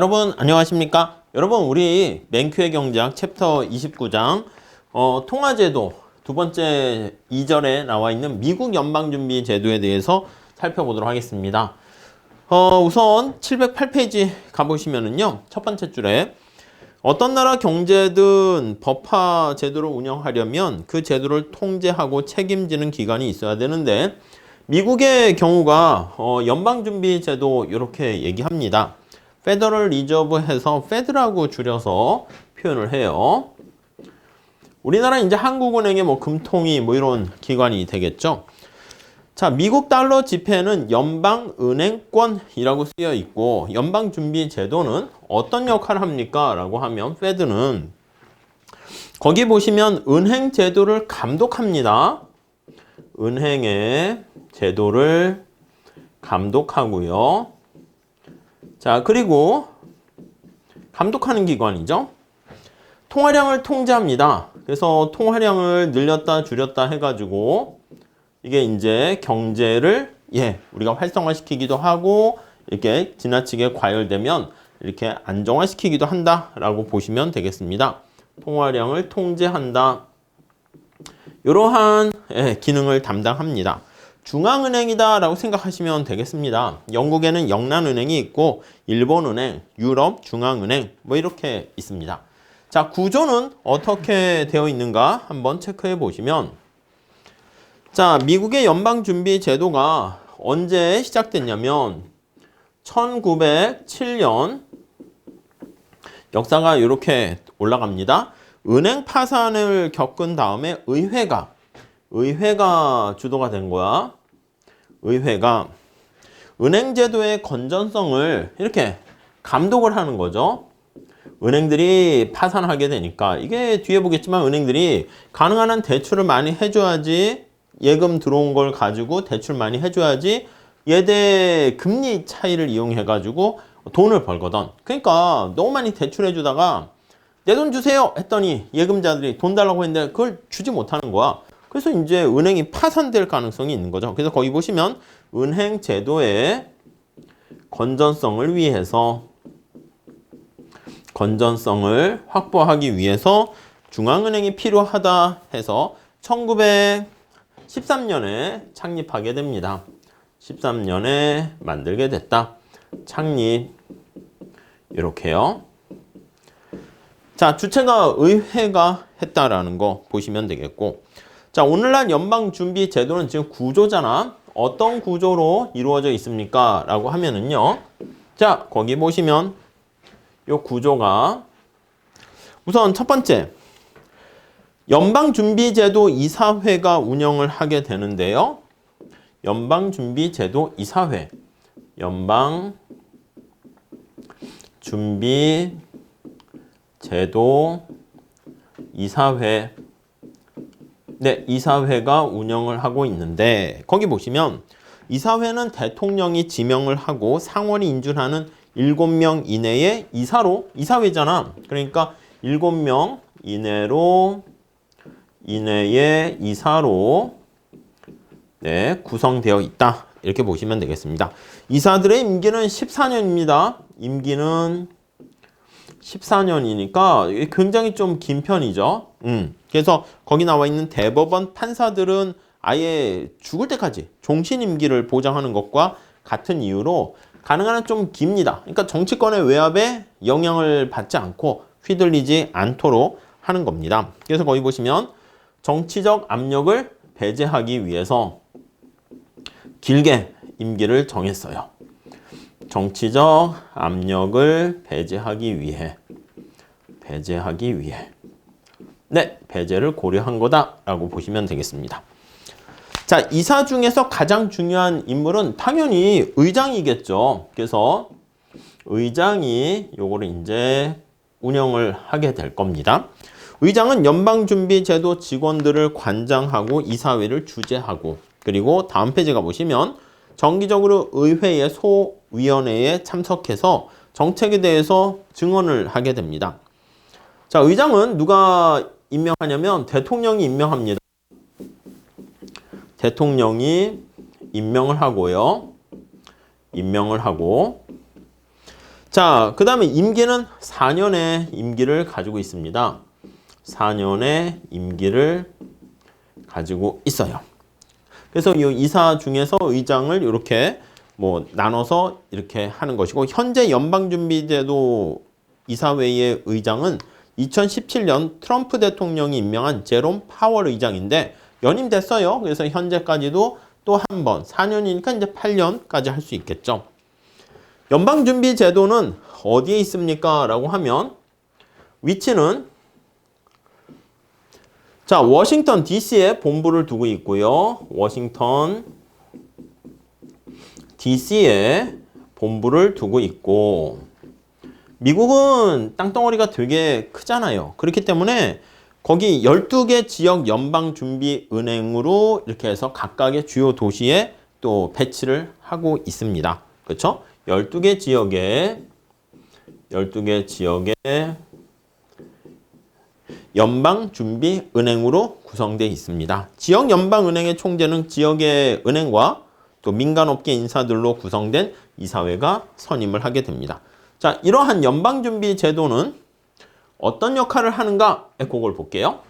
여러분 안녕하십니까? 여러분 우리 맨큐의 경제학 챕터 29장 통화제도 두 번째 2절에 나와 있는 미국 연방준비 제도에 대해서 살펴보도록 하겠습니다. 우선 708페이지 가보시면은요, 첫 번째 줄에 어떤 나라 경제든 법화 제도를 운영하려면 그 제도를 통제하고 책임지는 기관이 있어야 되는데, 미국의 경우가 연방준비 제도 이렇게 얘기합니다. 페더럴 리저브 해서 페드라고 줄여서 표현을 해요. 우리나라 이제 한국은행의 금통위 이런 기관이 되겠죠. 자, 미국 달러 지폐는 연방은행권이라고 쓰여 있고, 연방준비제도는 어떤 역할을 합니까? 라고 하면 페드는 거기 보시면 은행 제도를 감독합니다. 은행의 제도를 감독하고요. 자, 그리고 감독하는 기관이죠. 통화량을 통제합니다. 그래서 통화량을 늘렸다 줄였다 해가지고 이게 이제 경제를 우리가 활성화시키기도 하고, 이렇게 지나치게 과열되면 이렇게 안정화시키기도 한다라고 보시면 되겠습니다. 통화량을 통제한다. 이러한 기능을 담당합니다. 중앙은행이다 라고 생각하시면 되겠습니다. 영국에는 영란은행이 있고, 일본은행, 유럽 중앙은행 이렇게 있습니다. 자, 구조는 어떻게 되어 있는가 한번 체크해 보시면, 자, 미국의 연방준비제도가 언제 시작됐냐면 1907년, 역사가 이렇게 올라갑니다. 은행 파산을 겪은 다음에 의회가 주도가 된 거야. 의회가 은행제도의 건전성을 이렇게 감독을 하는 거죠. 은행들이 파산하게 되니까, 이게 뒤에 보겠지만 은행들이 가능한 한 대출을 많이 해줘야지, 예금 들어온 걸 가지고 대출 많이 해줘야지 예대 금리 차이를 이용해 가지고 돈을 벌거든. 그러니까 너무 많이 대출해주다가 내 돈 주세요 했더니 예금자들이 돈 달라고 했는데 그걸 주지 못하는 거야. 그래서 이제 은행이 파산될 가능성이 있는 거죠. 그래서 거기 보시면 은행 제도의 건전성을 확보하기 위해서 중앙은행이 필요하다 해서 1913년에 창립하게 됩니다. 13년에 만들게 됐다. 창립. 이렇게요. 자, 주체가 의회가 했다라는 거 보시면 되겠고, 자, 오늘날 연방준비제도는 지금 구조잖아. 어떤 구조로 이루어져 있습니까? 라고 하면은요, 자, 거기 보시면 이 구조가, 우선 첫 번째, 연방준비제도 이사회가 운영을 하게 되는데요. 연방준비제도 이사회, 연방준비제도 이사회, 이사회가 운영을 하고 있는데, 거기 보시면 이사회는 대통령이 지명을 하고 상원이 인준하는 7명 이내의 이사회잖아. 그러니까 7명 이내의 이사로 구성되어 있다. 이렇게 보시면 되겠습니다. 이사들의 임기는 14년입니다. 임기는 14년이니까 굉장히 좀 긴 편이죠. 그래서 거기 나와 있는 대법원 판사들은 아예 죽을 때까지 종신 임기를 보장하는 것과 같은 이유로 가능한 한 좀 깁니다. 그러니까 정치권의 외압에 영향을 받지 않고 휘둘리지 않도록 하는 겁니다. 그래서 거기 보시면 정치적 압력을 배제하기 위해서 길게 임기를 정했어요. 정치적 압력을 배제하기 위해 배제를 고려한 거다라고 보시면 되겠습니다. 자, 이사 중에서 가장 중요한 인물은 당연히 의장이겠죠. 그래서 의장이 요거를 이제 운영을 하게 될 겁니다. 의장은 연방준비제도 직원들을 관장하고 이사회를 주재하고, 그리고 다음 페이지 가보시면 정기적으로 의회의 소위원회에 참석해서 정책에 대해서 증언을 하게 됩니다. 자, 의장은 누가 임명하냐면 대통령이 임명합니다. 대통령이 임명을 하고, 자, 그 다음에 임기는 4년의 임기를 가지고 있습니다. 4년의 임기를 가지고 있어요. 그래서 이 이사 중에서 의장을 이렇게 뭐 나눠서 이렇게 하는 것이고, 현재 연방준비제도 이사회의 의장은 2017년 트럼프 대통령이 임명한 제롬 파월 의장인데 연임됐어요. 그래서 현재까지도 또 한 번, 4년이니까 이제 8년까지 할 수 있겠죠. 연방준비제도는 어디에 있습니까? 라고 하면 위치는 자, 워싱턴 DC에 본부를 두고 있고요. 워싱턴 DC에 본부를 두고 있고, 미국은 땅덩어리가 되게 크잖아요. 그렇기 때문에 거기 12개 지역 연방준비은행으로 이렇게 해서 각각의 주요 도시에 또 배치를 하고 있습니다. 그렇죠? 12개 지역에 연방준비은행으로 구성되어 있습니다. 지역 연방은행의 총재는 지역의 은행과 또 민간업계 인사들로 구성된 이사회가 선임을 하게 됩니다. 자, 이러한 연방준비제도는 어떤 역할을 하는가? 그걸 볼게요.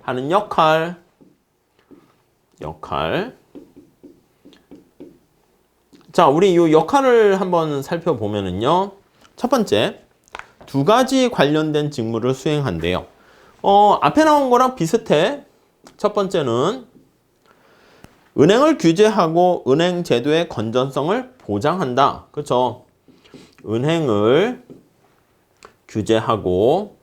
하는 역할. 자, 우리 이 역할을 한번 살펴보면은요. 첫 번째, 두 가지 관련된 직무를 수행한대요. 앞에 나온 거랑 비슷해. 첫 번째는 은행을 규제하고 은행 제도의 건전성을 보장한다. 그렇죠? 은행을 규제하고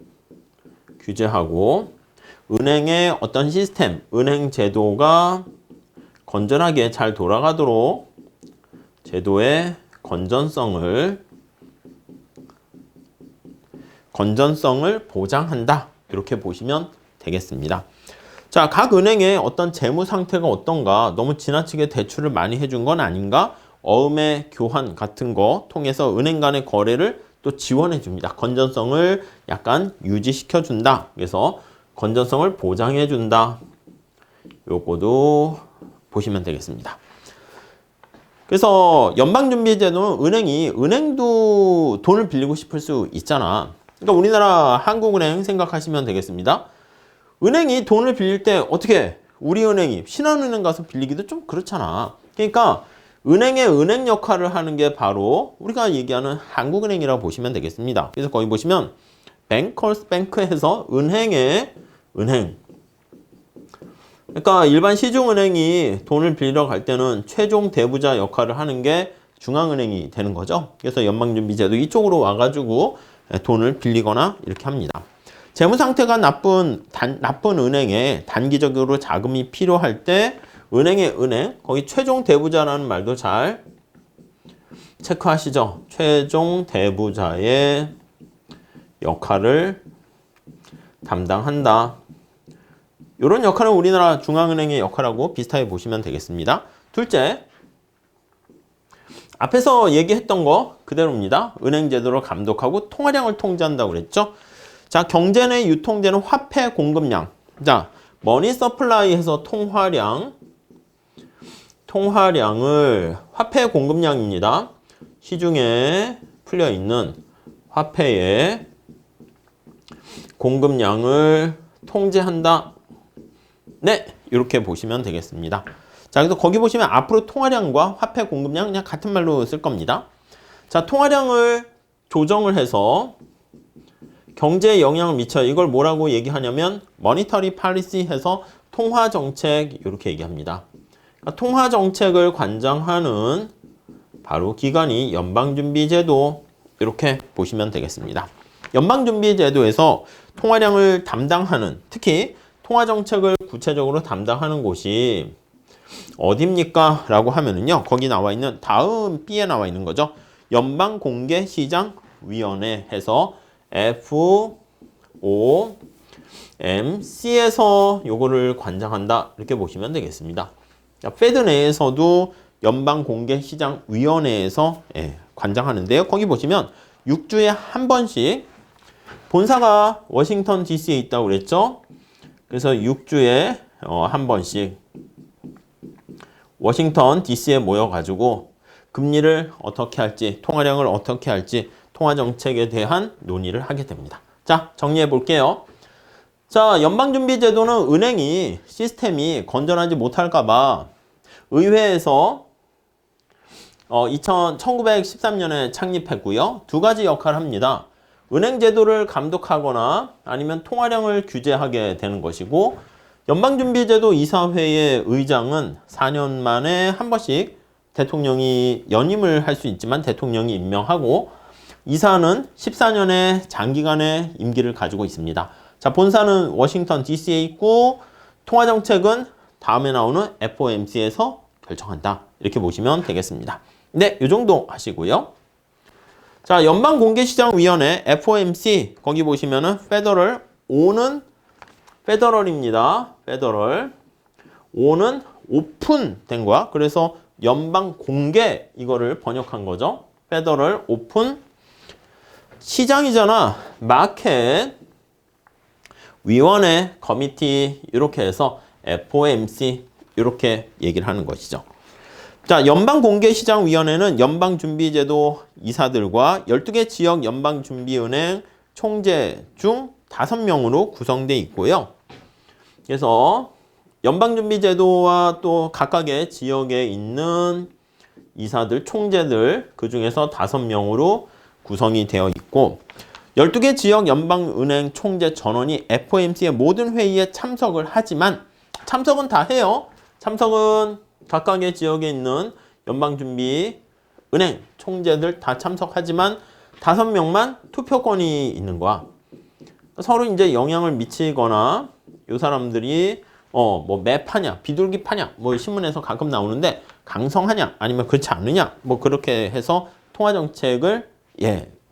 은행의 어떤 시스템, 은행 제도가 건전하게 잘 돌아가도록 제도의 건전성을 보장한다. 이렇게 보시면 되겠습니다. 자, 각 은행의 어떤 재무 상태가 어떤가, 너무 지나치게 대출을 많이 해준 건 아닌가, 어음의 교환 같은 거 통해서 은행 간의 거래를 또 지원해 줍니다. 건전성을 약간 유지시켜 준다. 그래서 건전성을 보장해 준다. 요거도 보시면 되겠습니다. 그래서 연방준비제도는 은행도 돈을 빌리고 싶을 수 있잖아. 그러니까 우리나라 한국은행 생각하시면 되겠습니다. 은행이 돈을 빌릴 때 어떻게 우리 은행이 신한은행 가서 빌리기도 좀 그렇잖아. 그러니까 은행의 은행 역할을 하는 게 바로 우리가 얘기하는 한국은행이라고 보시면 되겠습니다. 그래서 거기 보시면 뱅커스 뱅크에서 은행의 은행. 그러니까 일반 시중은행이 돈을 빌리러 갈 때는 최종 대부자 역할을 하는 게 중앙은행이 되는 거죠. 그래서 연방준비제도 이쪽으로 와가지고 돈을 빌리거나 이렇게 합니다. 재무 상태가 나쁜 은행에 단기적으로 자금이 필요할 때 은행의 은행, 거기 최종 대부자라는 말도 잘 체크하시죠. 최종 대부자의 역할을 담당한다. 이런 역할은 우리나라 중앙은행의 역할하고 비슷하게 보시면 되겠습니다. 둘째, 앞에서 얘기했던 거 그대로입니다. 은행 제도를 감독하고 통화량을 통제한다고 그랬죠. 자, 경제 내 유통되는 화폐 공급량. 자, 머니 서플라이에서 통화량을 화폐 공급량입니다. 시중에 풀려 있는 화폐의 공급량을 통제한다. 네, 이렇게 보시면 되겠습니다. 자, 그래서 거기 보시면 앞으로 통화량과 화폐 공급량 그냥 같은 말로 쓸 겁니다. 자, 통화량을 조정을 해서 경제에 영향을 미쳐요. 이걸 뭐라고 얘기하냐면 머니터리 팔리시 해서 통화 정책 이렇게 얘기합니다. 그러니까 통화 정책을 관장하는 바로 기관이 연방준비제도 이렇게 보시면 되겠습니다. 연방준비제도에서 통화량을 담당하는, 특히 통화 정책을 구체적으로 담당하는 곳이 어디입니까? 라고 하면은요, 거기 나와 있는 다음 B에 나와 있는 거죠. 연방공개시장위원회 해서 FOMC에서 요거를 관장한다. 이렇게 보시면 되겠습니다. 페드 내에서도 연방공개시장위원회에서 관장하는데요. 거기 보시면 6주에 한 번씩 본사가 워싱턴 DC에 있다고 그랬죠. 그래서 6주에 한 번씩 워싱턴 DC에 모여가지고 금리를 어떻게 할지, 통화량을 어떻게 할지 통화정책에 대한 논의를 하게 됩니다. 자, 정리해 볼게요. 자, 연방준비제도는 은행이 시스템이 건전하지 못할까봐 의회에서 1913년에 창립했고요. 두 가지 역할을 합니다. 은행제도를 감독하거나 아니면 통화량을 규제하게 되는 것이고, 연방준비제도 이사회의 의장은 4년 만에 한 번씩 대통령이 연임을 할 수 있지만 대통령이 임명하고, 이사는 14년의 장기간의 임기를 가지고 있습니다. 자, 본사는 워싱턴 DC에 있고, 통화정책은 다음에 나오는 FOMC에서 결정한다. 이렇게 보시면 되겠습니다. 네, 이 정도 하시고요. 자, 연방공개시장위원회 FOMC 거기 보시면은 페더럴 O는 페더럴입니다. 페더럴 O는 오픈된 거야. 그래서 연방공개 이거를 번역한 거죠. 페더럴 오픈 시장이잖아. 마켓 위원회 커미티 이렇게 해서 FOMC 이렇게 얘기를 하는 것이죠. 자, 연방공개시장위원회는 연방준비제도 이사들과 12개 지역 연방준비은행 총재 중 5명으로 구성되어 있고요. 그래서 연방준비제도와 또 각각의 지역에 있는 이사들, 총재들 그 중에서 5명으로 구성이 되어 있고, 12개 지역 연방은행 총재 전원이 FOMC의 모든 회의에 참석을 하지만, 참석은 다 해요. 참석은 각각의 지역에 있는 연방준비은행 총재들 다 참석하지만 5명만 투표권이 있는 거야. 서로 이제 영향을 미치거나 이 사람들이 뭐 매파냐, 비둘기 파냐, 뭐 신문에서 가끔 나오는데 강성하냐, 아니면 그렇지 않느냐, 뭐 그렇게 해서 통화정책을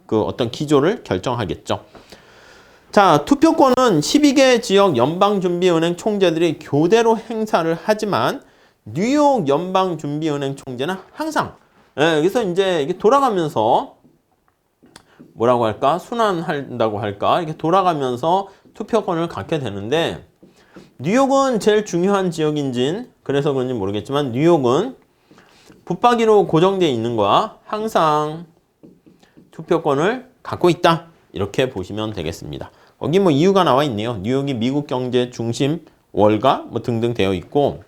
그 어떤 기조를 결정하겠죠. 자, 투표권은 12개 지역 연방준비은행 총재들이 교대로 행사를 하지만 뉴욕 연방준비은행 총재는 항상 그래서 이제 이게 돌아가면서 뭐라고 할까? 순환한다고 할까? 이렇게 돌아가면서 투표권을 갖게 되는데, 뉴욕은 제일 중요한 지역인진 그래서 그런지 모르겠지만 뉴욕은 붙박이로 고정되어 있는 거야. 항상 투표권을 갖고 있다. 이렇게 보시면 되겠습니다. 거기 뭐 이유가 나와 있네요. 뉴욕이 미국 경제 중심 월가 뭐 등등 되어 있고,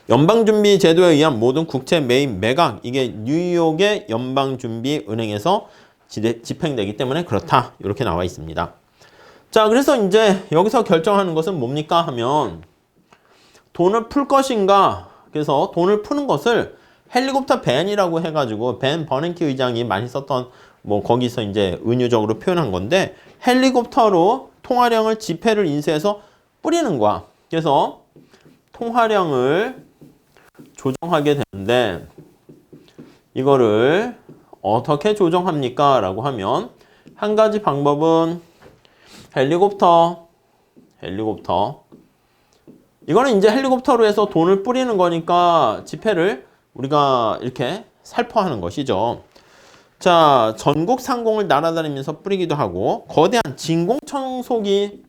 연방준비제도에 의한 모든 국채 매입 매각 이게 뉴욕의 연방준비은행에서 집행되기 때문에 그렇다. 이렇게 나와 있습니다. 자, 그래서 이제 여기서 결정하는 것은 뭡니까 하면 돈을 풀 것인가. 그래서 돈을 푸는 것을 헬리콥터 밴이라고 해가지고 벤 버냉키 의장이 많이 썼던 뭐 거기서 이제 은유적으로 표현한 건데, 헬리콥터로 통화량을 지폐를 인쇄해서 뿌리는 거야. 그래서 통화량을 조정하게 되는데, 이거를 어떻게 조정합니까? 라고 하면 한 가지 방법은 헬리콥터 이거는 이제 헬리콥터로 해서 돈을 뿌리는 거니까 지폐를 우리가 이렇게 살포하는 것이죠. 자, 전국 상공을 날아다니면서 뿌리기도 하고, 거대한 진공청소기의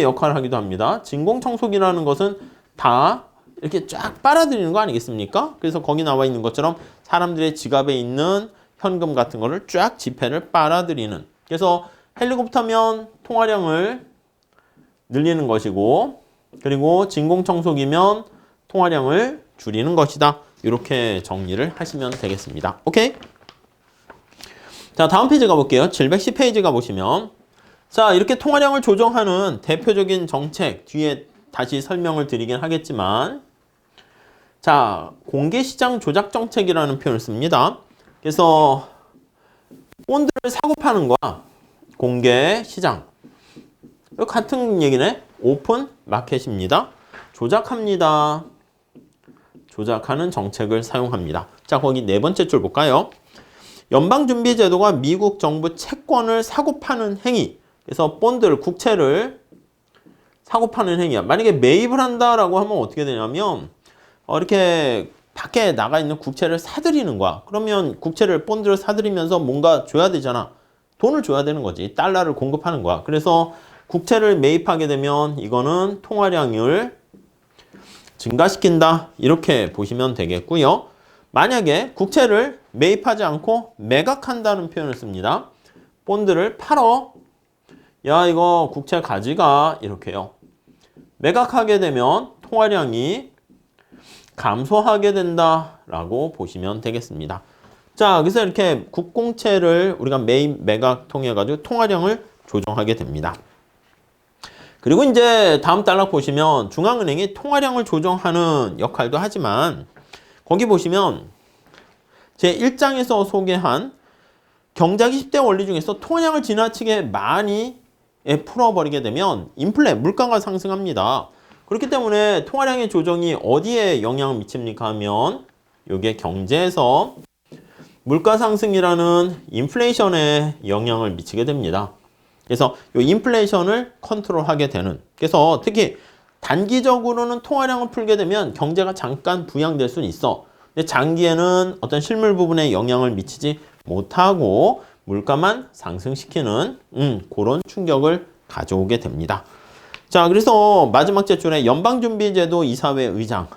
역할을 하기도 합니다. 진공청소기라는 것은 다 이렇게 쫙 빨아들이는 거 아니겠습니까? 그래서 거기 나와 있는 것처럼 사람들의 지갑에 있는 현금 같은 거를 쫙 지폐를 빨아들이는. 그래서 헬리콥터면 통화량을 늘리는 것이고, 그리고 진공청소기면 통화량을 줄이는 것이다. 이렇게 정리를 하시면 되겠습니다. 오케이? 자, 다음 페이지 가볼게요. 710페이지 가보시면, 자, 이렇게 통화량을 조정하는 대표적인 정책 뒤에 다시 설명을 드리긴 하겠지만, 자, 공개시장 조작 정책이라는 표현을 씁니다. 그래서 본드를 사고 파는 거야. 공개시장. 같은 얘기네. 오픈 마켓입니다. 조작합니다. 조작하는 정책을 사용합니다. 자, 거기 네 번째 줄 볼까요? 연방준비제도가 미국 정부 채권을 사고 파는 행위. 그래서 본드를, 국채를 사고 파는 행위야. 만약에 매입을 한다라고 하면 어떻게 되냐면 이렇게 밖에 나가 있는 국채를 사들이는 거야. 그러면 국채를, 본드를 사들이면서 뭔가 줘야 되잖아. 돈을 줘야 되는 거지. 달러를 공급하는 거야. 그래서 국채를 매입하게 되면 이거는 통화량을 증가시킨다. 이렇게 보시면 되겠고요. 만약에 국채를 매입하지 않고 매각한다는 표현을 씁니다. 본드를 팔어. 야, 이거 국채 가지가. 이렇게요. 매각하게 되면 통화량이 감소하게 된다라고 보시면 되겠습니다. 자, 그래서 이렇게 국공채를 우리가 매입, 매각 통해 가지고 통화량을 조정하게 됩니다. 그리고 이제 다음 단락 보시면 중앙은행이 통화량을 조정하는 역할도 하지만 거기 보시면 제 1장에서 소개한 경자기 10대 원리 중에서 통화량을 지나치게 많이 풀어버리게 되면 인플레, 물가가 상승합니다. 그렇기 때문에 통화량의 조정이 어디에 영향을 미칩니까 하면 이게 경제에서 물가 상승이라는 인플레이션에 영향을 미치게 됩니다. 그래서 이 인플레이션을 컨트롤하게 되는, 그래서 특히 단기적으로는 통화량을 풀게 되면 경제가 잠깐 부양될 수는 있어. 근데 장기에는 어떤 실물 부분에 영향을 미치지 못하고 물가만 상승시키는 그런 충격을 가져오게 됩니다. 자, 그래서 마지막 제출에 연방준비제도 이사회 의장,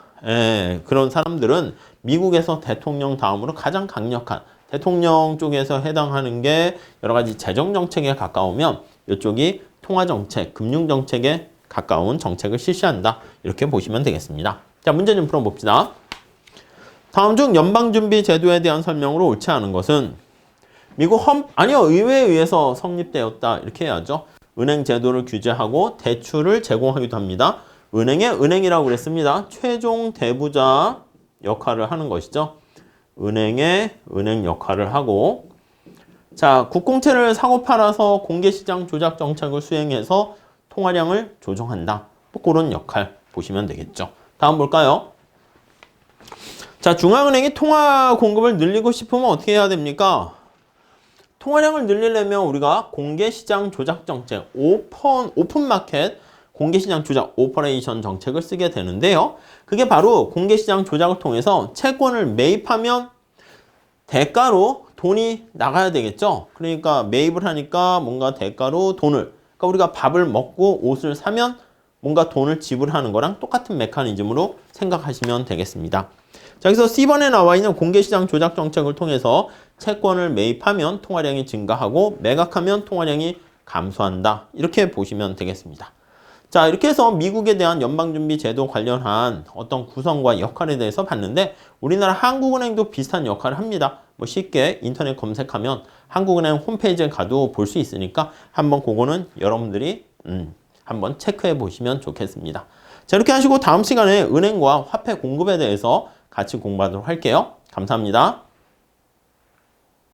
그런 사람들은 미국에서 대통령 다음으로 가장 강력한, 대통령 쪽에서 해당하는 게 여러 가지 재정정책에 가까우면 이쪽이 통화정책, 금융정책에 가까운 정책을 실시한다. 이렇게 보시면 되겠습니다. 자, 문제 좀 풀어봅시다. 다음 중 연방준비제도에 대한 설명으로 옳지 않은 것은 미국 의회에 의해서 성립되었다. 이렇게 해야죠. 은행 제도를 규제하고 대출을 제공하기도 합니다. 은행의 은행이라고 그랬습니다. 최종 대부자 역할을 하는 것이죠. 은행의 은행 역할을 하고, 자, 국공채를 사고 팔아서 공개시장 조작 정책을 수행해서 통화량을 조정한다. 뭐 그런 역할 보시면 되겠죠. 다음 볼까요? 자, 중앙은행이 통화 공급을 늘리고 싶으면 어떻게 해야 됩니까? 통화량을 늘리려면 우리가 공개시장 조작 정책, 오픈마켓 공개시장 조작 오퍼레이션 정책을 쓰게 되는데요. 그게 바로 공개시장 조작을 통해서 채권을 매입하면 대가로 돈이 나가야 되겠죠. 그러니까 매입을 하니까 뭔가 대가로 돈을, 그러니까 우리가 밥을 먹고 옷을 사면 뭔가 돈을 지불하는 거랑 똑같은 메커니즘으로 생각하시면 되겠습니다. 자, 여기서 C번에 나와 있는 공개시장 조작 정책을 통해서 채권을 매입하면 통화량이 증가하고 매각하면 통화량이 감소한다. 이렇게 보시면 되겠습니다. 자, 이렇게 해서 미국에 대한 연방준비제도 관련한 어떤 구성과 역할에 대해서 봤는데 우리나라 한국은행도 비슷한 역할을 합니다. 뭐 쉽게 인터넷 검색하면 한국은행 홈페이지에 가도 볼 수 있으니까 한번 그거는 여러분들이 한번 체크해 보시면 좋겠습니다. 자, 이렇게 하시고 다음 시간에 은행과 화폐 공급에 대해서 같이 공부하도록 할게요. 감사합니다.